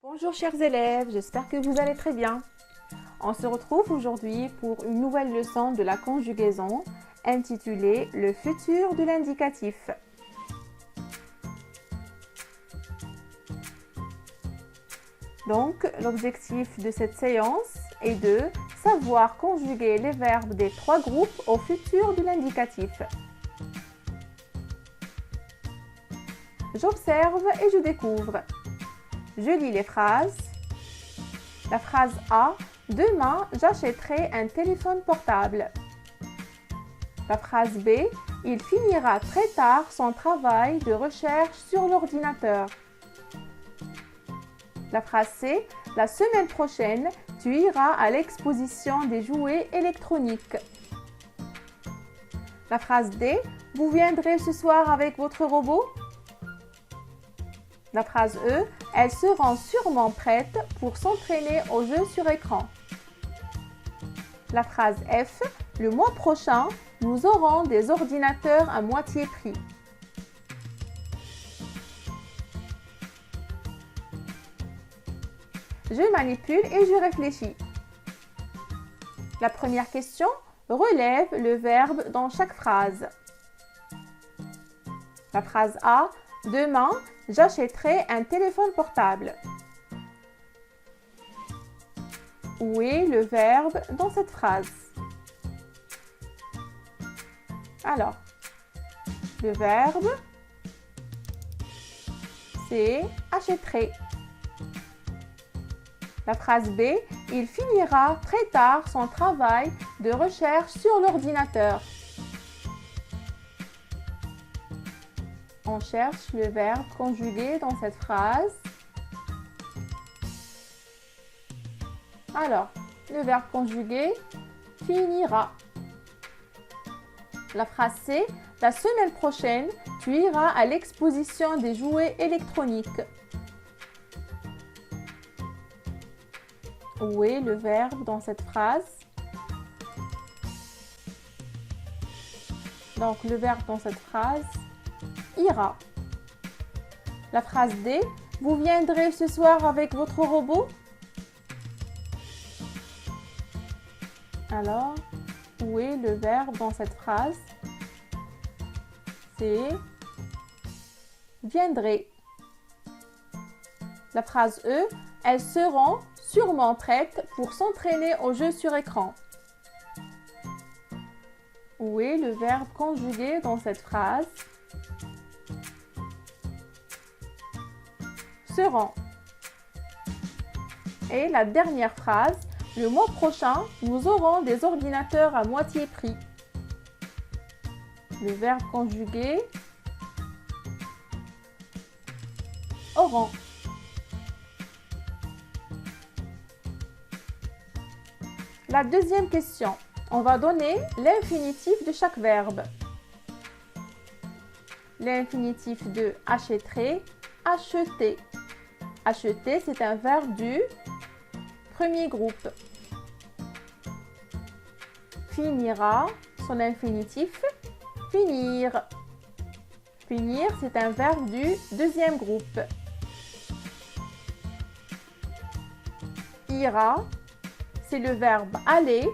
Bonjour chers élèves, j'espère que vous allez très bien. On se retrouve aujourd'hui pour une nouvelle leçon de la conjugaison intitulée « Le futur de l'indicatif ». Donc, l'objectif de cette séance est de savoir conjuguer les verbes des trois groupes au futur de l'indicatif. J'observe et je découvre. Je lis les phrases. La phrase A, demain, j'achèterai un téléphone portable. La phrase B, il finira très tard son travail de recherche sur l'ordinateur. La phrase C, la semaine prochaine, tu iras à l'exposition des jouets électroniques. La phrase D, vous viendrez ce soir avec votre robot? La phrase E, elles seront sûrement prêtes pour s'entraîner au jeu sur écran. La phrase F, le mois prochain, nous aurons des ordinateurs à moitié prix. Je manipule et je réfléchis. La première question relève le verbe dans chaque phrase. La phrase A, demain, j'achèterai un téléphone portable. Où est le verbe dans cette phrase? Alors, le verbe, c'est achèterai. La phrase B, il finira très tard son travail de recherche sur l'ordinateur. On cherche le verbe conjugué dans cette phrase. Alors, le verbe conjugué finira. La phrase C, la semaine prochaine, tu iras à l'exposition des jouets électroniques. Où est le verbe dans cette phrase? Donc, le verbe dans cette phrase, ira. La phrase D, vous viendrez ce soir avec votre robot? Alors, où est le verbe dans cette phrase? C'est viendrez. La phrase E, elles seront sûrement prêtes pour s'entraîner au jeu sur écran. Où est le verbe conjugué dans cette phrase? Seront. Et la dernière phrase, le mois prochain, nous aurons des ordinateurs à moitié prix. Le verbe conjugué, auront. La deuxième question, on va donner l'infinitif de chaque verbe. L'infinitif de achèterai, acheter. Acheter, c'est un verbe du premier groupe. Finira, son infinitif, finir. Finir, c'est un verbe du deuxième groupe. Ira, c'est le verbe aller.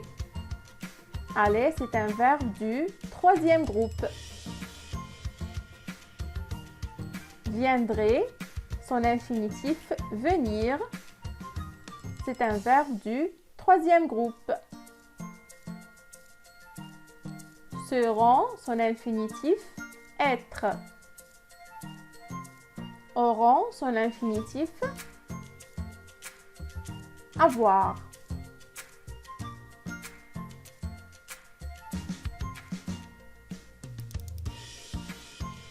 Aller, c'est un verbe du troisième groupe. Viendrai, son infinitif venir, c'est un verbe du troisième groupe. Seront, son infinitif être. Auront, son infinitif avoir.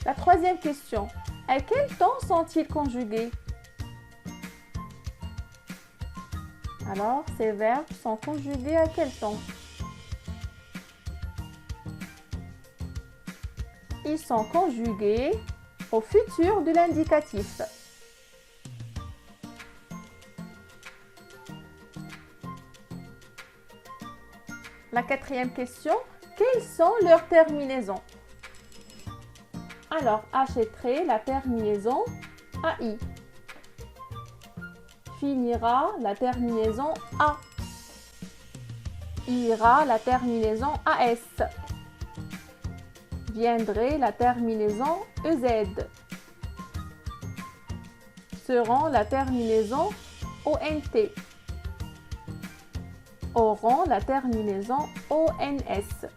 La troisième question. À quel temps sont-ils conjugués? Alors, ces verbes sont conjugués à quel temps? Ils sont conjugués au futur de l'indicatif. La quatrième question. Quelles sont leurs terminaisons? Alors, achèterai, la terminaison AI. finira la terminaison A. Ira la terminaison AS. Viendrait la terminaison EZ. Seront la terminaison ONT. Auront la terminaison ONS.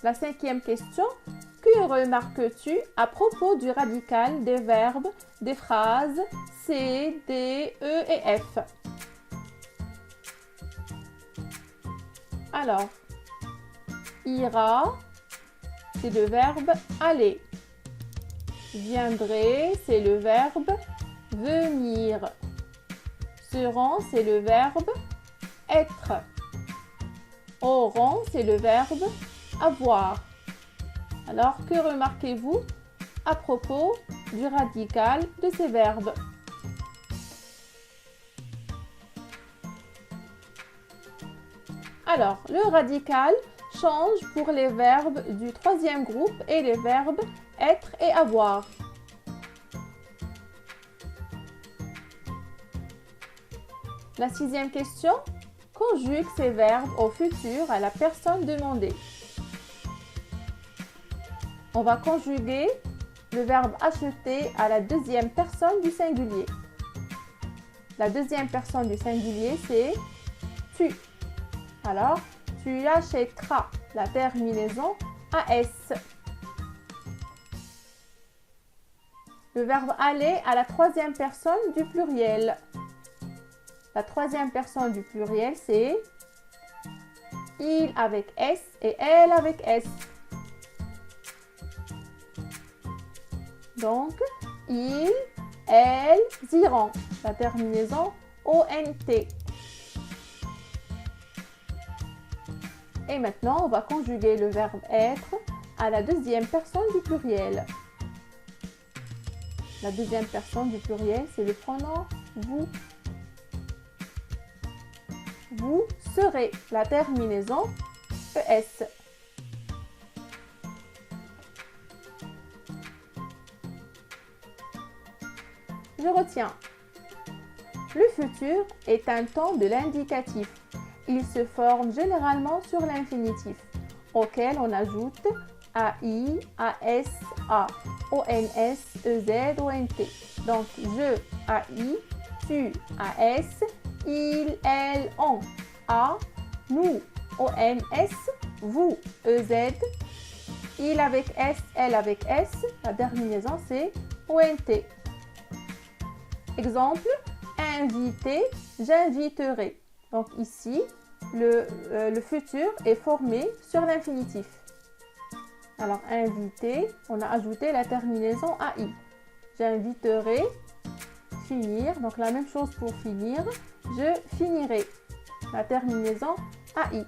La cinquième question. Que remarques-tu à propos du radical des verbes des phrases C, D, E et F? Alors, ira, c'est le verbe aller. Viendrait, c'est le verbe venir. Seront, c'est le verbe être. Auront, c'est le verbe avoir. Alors, que remarquez-vous à propos du radical de ces verbes? Alors, le radical change pour les verbes du troisième groupe et les verbes être et avoir. La sixième question, conjugue ces verbes au futur à la personne demandée. On va conjuguer le verbe acheter à la deuxième personne du singulier. La deuxième personne du singulier, c'est tu. Alors, tu achèteras, la terminaison AS. Le verbe aller à la troisième personne du pluriel. La troisième personne du pluriel, c'est il avec S et elle avec S. Donc, ils, elles iront. La terminaison ONT. Et maintenant, on va conjuguer le verbe être à la deuxième personne du pluriel. La deuxième personne du pluriel, c'est le pronom vous. Vous serez. La terminaison ES. Je retiens. Le futur est un temps de l'indicatif. Il se forme généralement sur l'infinitif, auquel on ajoute AI, AS, A, ONS, EZ, ONT. Donc, je, AI, tu, AS, il, elle, on, A, nous, ONS, vous, EZ, il avec S, elle avec S, la terminaison c'est ONT. Exemple, inviter, j'inviterai. Donc ici, le futur est formé sur l'infinitif. Alors, inviter, on a ajouté la terminaison AI. J'inviterai, finir. Donc, la même chose pour finir. Je finirai. La terminaison AI.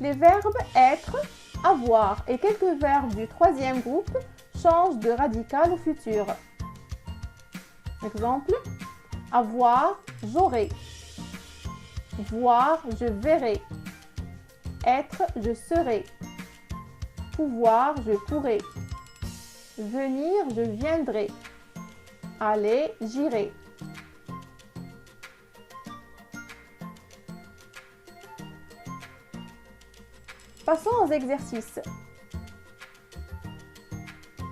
Les verbes être, avoir et quelques verbes du troisième groupe changent de radical au futur. Exemple, avoir, j'aurai. Voir, je verrai. Être, je serai. Pouvoir, je pourrai. Venir, je viendrai. Aller, j'irai. Passons aux exercices.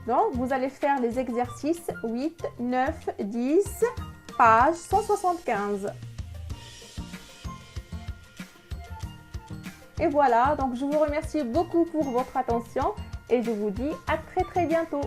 Donc, vous allez faire les exercices 8, 9, 10, page 175. Et voilà, donc je vous remercie beaucoup pour votre attention et je vous dis à très bientôt.